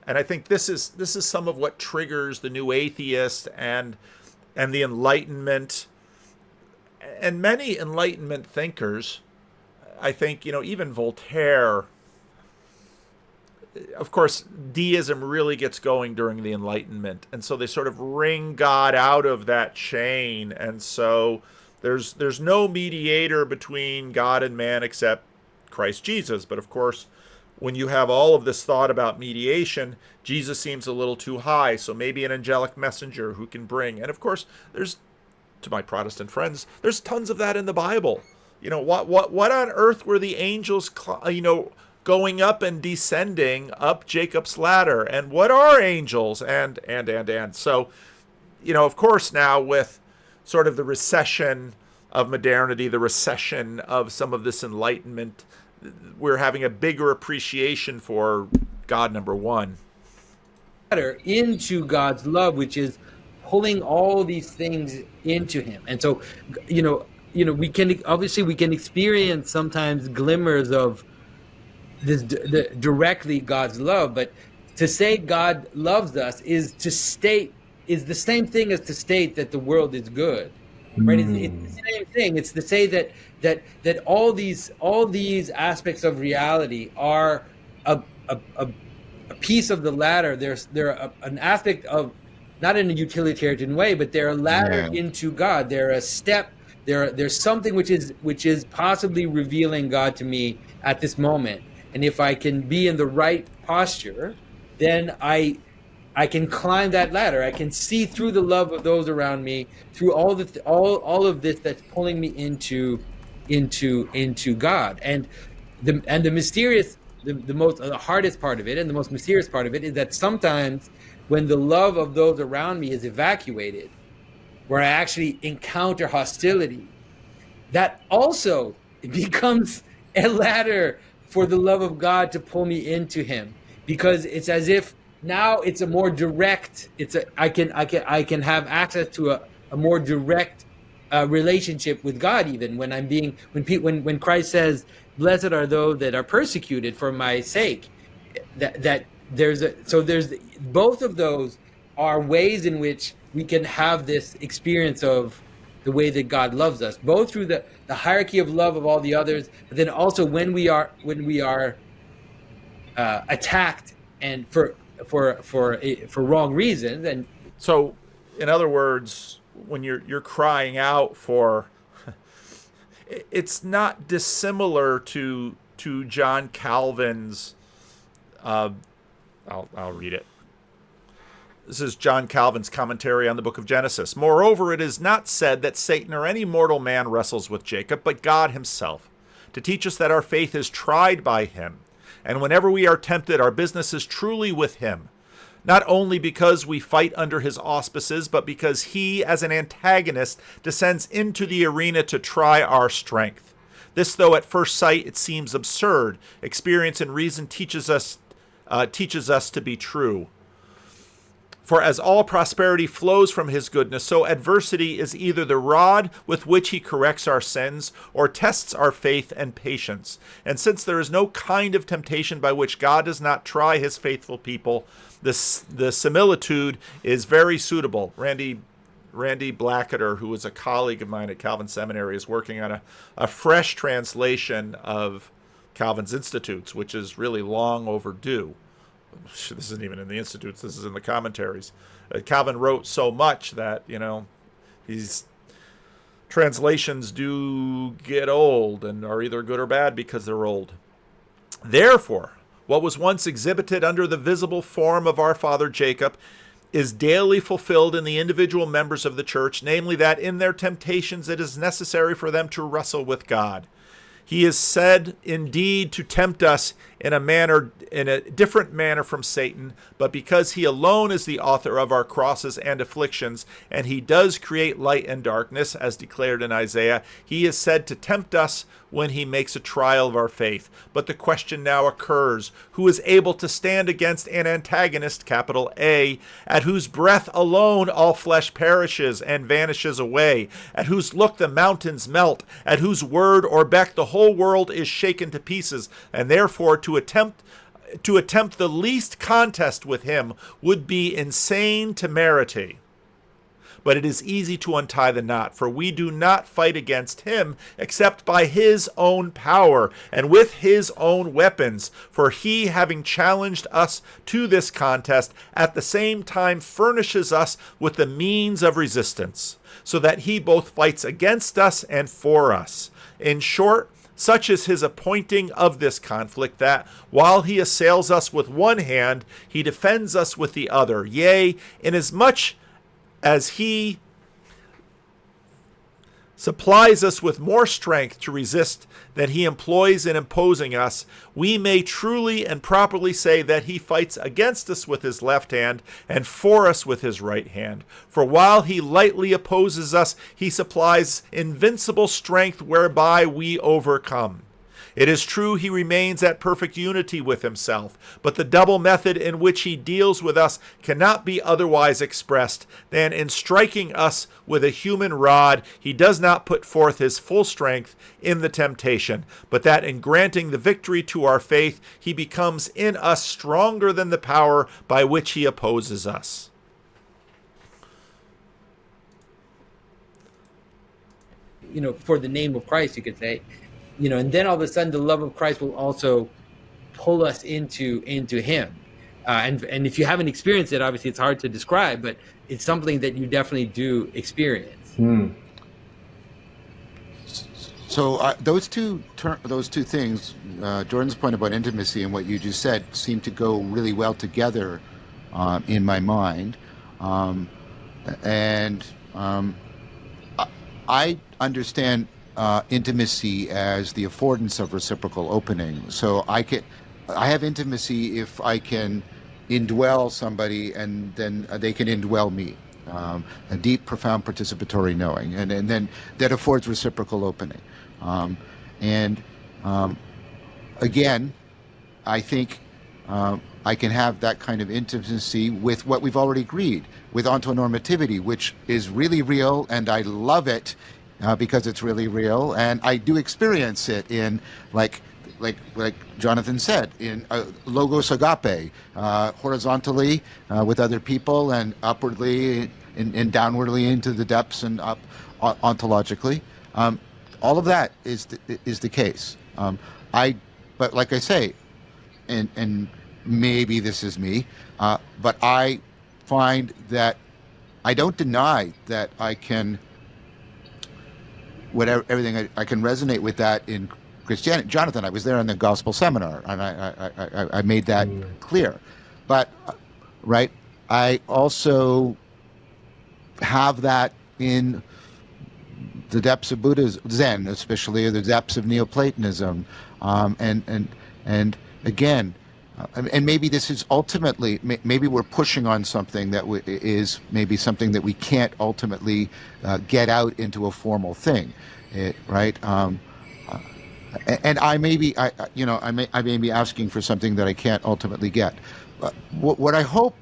And I think this is some of what triggers the new atheist and the Enlightenment, and many Enlightenment thinkers. I think, even Voltaire, of course, deism really gets going during the Enlightenment. And so they sort of wring God out of that chain. And so there's no mediator between God and man except Christ Jesus. But of course, when you have all of this thought about mediation, Jesus seems a little too high. So maybe an angelic messenger who can bring. And of course, there's, to my Protestant friends, there's tons of that in the Bible. What on earth were the angels, going up and descending up Jacob's ladder? And what are angels? And so, of course, now with sort of the recession of modernity, the recession of some of this Enlightenment, we're having a bigger appreciation for God number one. Into God's love, which is pulling all these things into him. And so, we can experience sometimes glimmers of this directly God's love, but to say God loves us is the same thing as to state that the world is good, right? It's the same thing. It's to say that all these aspects of reality are a piece of the ladder. They're an aspect of, not in a utilitarian way, but they're a ladder into God. They're a step there's something which is possibly revealing God to me at this moment, and if I can be in the right posture, then I can climb that ladder. I can see through the love of those around me, through all of this that's pulling me into God. And the mysterious, the hardest part of it, and the most mysterious part of it, is that sometimes when the love of those around me is evacuated, where I actually encounter hostility, that also becomes a ladder for the love of God to pull me into Him, because it's as if now it's a more direct. I can have access to a more direct relationship with God, even when Christ says, "Blessed are those that are persecuted for my sake." There's both of those are ways in which we can have this experience of the way that God loves us, both through the hierarchy of love of all the others, but then also when we are attacked and for wrong reasons. And so, in other words, when you're crying out for, it's not dissimilar to John Calvin's. I'll read it. This is John Calvin's commentary on the book of Genesis. Moreover, it is not said that Satan or any mortal man wrestles with Jacob, but God himself, to teach us that our faith is tried by him. And whenever we are tempted, our business is truly with him, not only because we fight under his auspices, but because he, as an antagonist, descends into the arena to try our strength. This, though at first sight it seems absurd, experience and reason teaches us to be true. For as all prosperity flows from his goodness, so adversity is either the rod with which he corrects our sins or tests our faith and patience. And since there is no kind of temptation by which God does not try his faithful people, the similitude is very suitable. Randy Blackader, who was a colleague of mine at Calvin Seminary, is working on a fresh translation of Calvin's Institutes, which is really long overdue. This isn't even in the Institutes, this is in the commentaries. Calvin wrote so much that, these translations do get old and are either good or bad because they're old. Therefore, what was once exhibited under the visible form of our father Jacob is daily fulfilled in the individual members of the church, namely that in their temptations it is necessary for them to wrestle with God. He is said indeed to tempt us in a different manner from Satan, but because he alone is the author of our crosses and afflictions, and he does create light and darkness, as declared in Isaiah, he is said to tempt us when he makes a trial of our faith. But the question now occurs, who is able to stand against an antagonist, capital A, at whose breath alone all flesh perishes and vanishes away, at whose look the mountains melt, at whose word or beck the whole world is shaken to pieces, and therefore to attempt the least contest with him would be insane temerity. But it is easy to untie the knot, for we do not fight against him except by his own power and with his own weapons. For he, having challenged us to this contest, at the same time furnishes us with the means of resistance, so that he both fights against us and for us. In short, such is his appointing of this conflict, that, while he assails us with one hand, he defends us with the other. Yea, inasmuch as he supplies us with more strength to resist than he employs in imposing us, we may truly and properly say that he fights against us with his left hand and for us with his right hand. For while he lightly opposes us, he supplies invincible strength whereby we overcome. It is true he remains at perfect unity with himself, but the double method in which he deals with us cannot be otherwise expressed than in striking us with a human rod. He does not put forth his full strength in the temptation, but that in granting the victory to our faith, he becomes in us stronger than the power by which he opposes us. For the name of Christ, you could say. And then all of a sudden the love of Christ will also pull us into him. And if you haven't experienced it, obviously it's hard to describe, but it's something that you definitely do experience. So those two things, Jordan's point about intimacy and what you just said, seem to go really well together in my mind, and I understand intimacy as the affordance of reciprocal opening. So I have intimacy if I can indwell somebody, and then they can indwell me. A deep, profound participatory knowing, and then that affords reciprocal opening. And again, I think I can have that kind of intimacy with what we've already agreed, with ontonormativity, which is really real, and I love it because it's really real, and I do experience it in like Jonathan said, in logos agape, horizontally with other people, and upwardly and downwardly into the depths and up ontologically. All of that is the case. But like I say, and maybe this is me, but I find that I don't deny that I can, everything I can resonate with that in Christianity. Jonathan, I was there in the gospel seminar, and I made that clear. But right, I also have that in the depths of Buddhism, Zen, especially the depths of Neoplatonism, and again, and maybe this is ultimately, maybe we're pushing on something that is maybe something that we can't ultimately get out into a formal thing, right? And I may be asking for something that I can't ultimately get. What I hope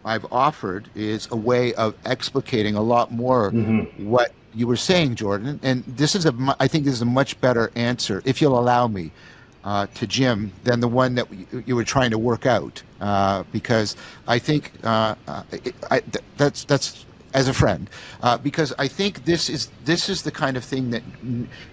I've offered is a way of explicating a lot more what you were saying, Jordan. And I think this is a much better answer, if you'll allow me, to Jim, than the one that you were trying to work out. Because I think that's as a friend, because I think this is the kind of thing that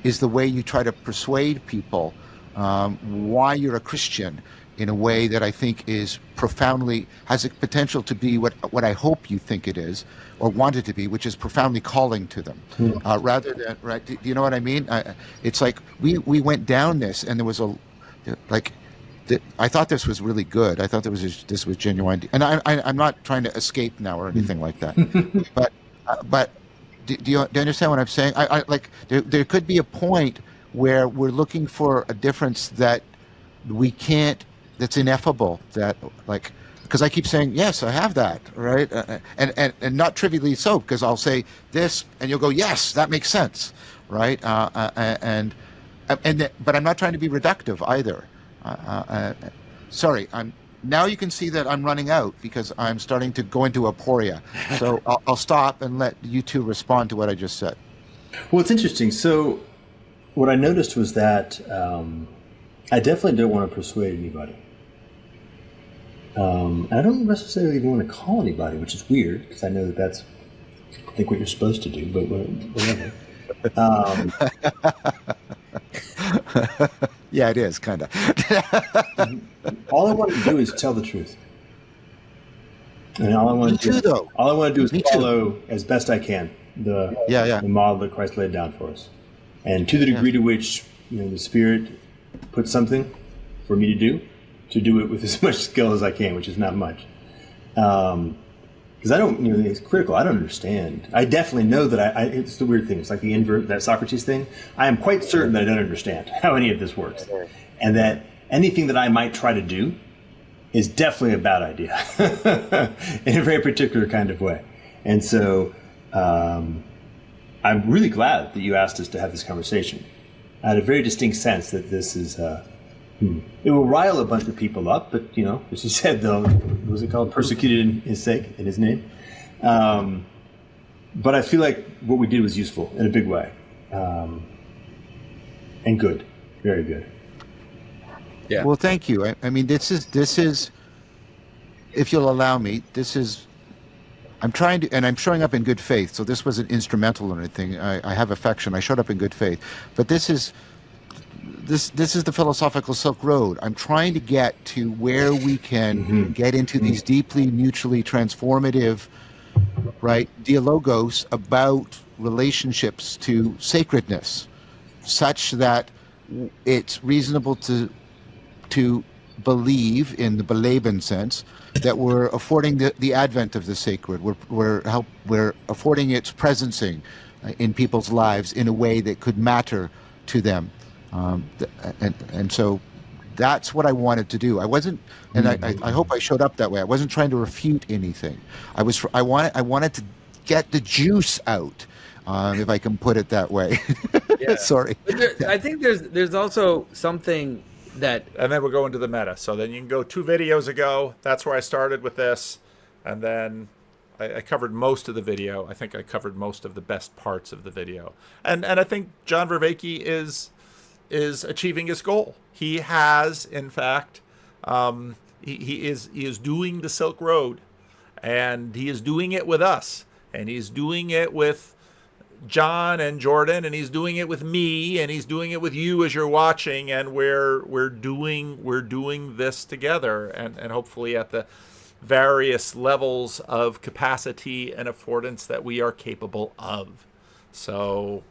is the way you try to persuade people why you're a Christian in a way that I think is profoundly, has a potential to be what I hope you think it is, or want it to be, which is profoundly calling to them, rather than, right? Do you know what I mean? It's like we went down this, and there was I thought this was really good. I thought this was genuine, and I'm not trying to escape now or anything like that. but do you understand what I'm saying? I like there could be a point where we're looking for a difference that we can't, that's ineffable, that like, because I keep saying, yes, I have that, right? And not trivially so, because I'll say this and you'll go, yes, that makes sense, right? But I'm not trying to be reductive either. Sorry, now you can see that I'm running out because I'm starting to go into aporia. So I'll stop and let you two respond to what I just said. Well, it's interesting. So what I noticed was that I definitely don't want to persuade anybody. I don't necessarily even want to call anybody, which is weird because I know that's, I think, what you're supposed to do, but whatever. Yeah, it is, kind of. All I want to do is tell the truth. And all I want to do is follow as best I can the model that Christ laid down for us. And to the degree to which the Spirit puts something for me to do it with as much skill as I can, which is not much. Because I don't, it's critical. I don't understand. I definitely know that it's the weird thing. It's like the invert, that Socrates thing. I am quite certain that I don't understand how any of this works. And that anything that I might try to do is definitely a bad idea in a very particular kind of way. And so I'm really glad that you asked us to have this conversation. I had a very distinct sense that this is, it will rile a bunch of people up, but, as you said, though, what was it called? Persecuted in his sake, in his name. But I feel like what we did was useful in a big way. And good, very good. Yeah. Well, thank you. I mean, this is, if you'll allow me, I'm trying to, and I'm showing up in good faith. So this wasn't instrumental or anything. I have affection. I showed up in good faith. But this is the philosophical Silk Road. I'm trying to get to where we can get into these deeply mutually transformative, right, dialogos about relationships to sacredness. such that it's reasonable to believe, in the Belaban sense, that we're affording the advent of the sacred. We're affording its presencing in people's lives in a way that could matter to them, and so that's what I wanted to do. I wasn't, and I hope I showed up that way. I wasn't trying to refute anything. I wanted to get the juice out, if I can put it that way. Yeah. Sorry. But I think there's also something that, And then we'll go into the meta. So then you can go 2 videos ago. That's where I started with this. And then I covered most of the video. I think I covered most of the best parts of the video. And I think John Vervaeke is achieving his goal. He has, in fact, he is doing the Silk Road. And he is doing it with us. And he's doing it with John and Jordan, and he's doing it with me, and he's doing it with you as you're watching, and we're doing this together, and hopefully at the various levels of capacity and affordance that we are capable of. So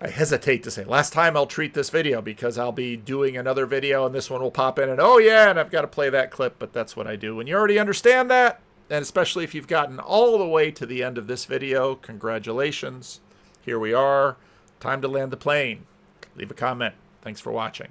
I hesitate to say last time I'll treat this video, because I'll be doing another video and this one will pop in and oh yeah, and I've got to play that clip, but that's what I do. And you already understand that. And especially if you've gotten all the way to the end of this video, congratulations. Here we are. Time to land the plane. Leave a comment. Thanks for watching.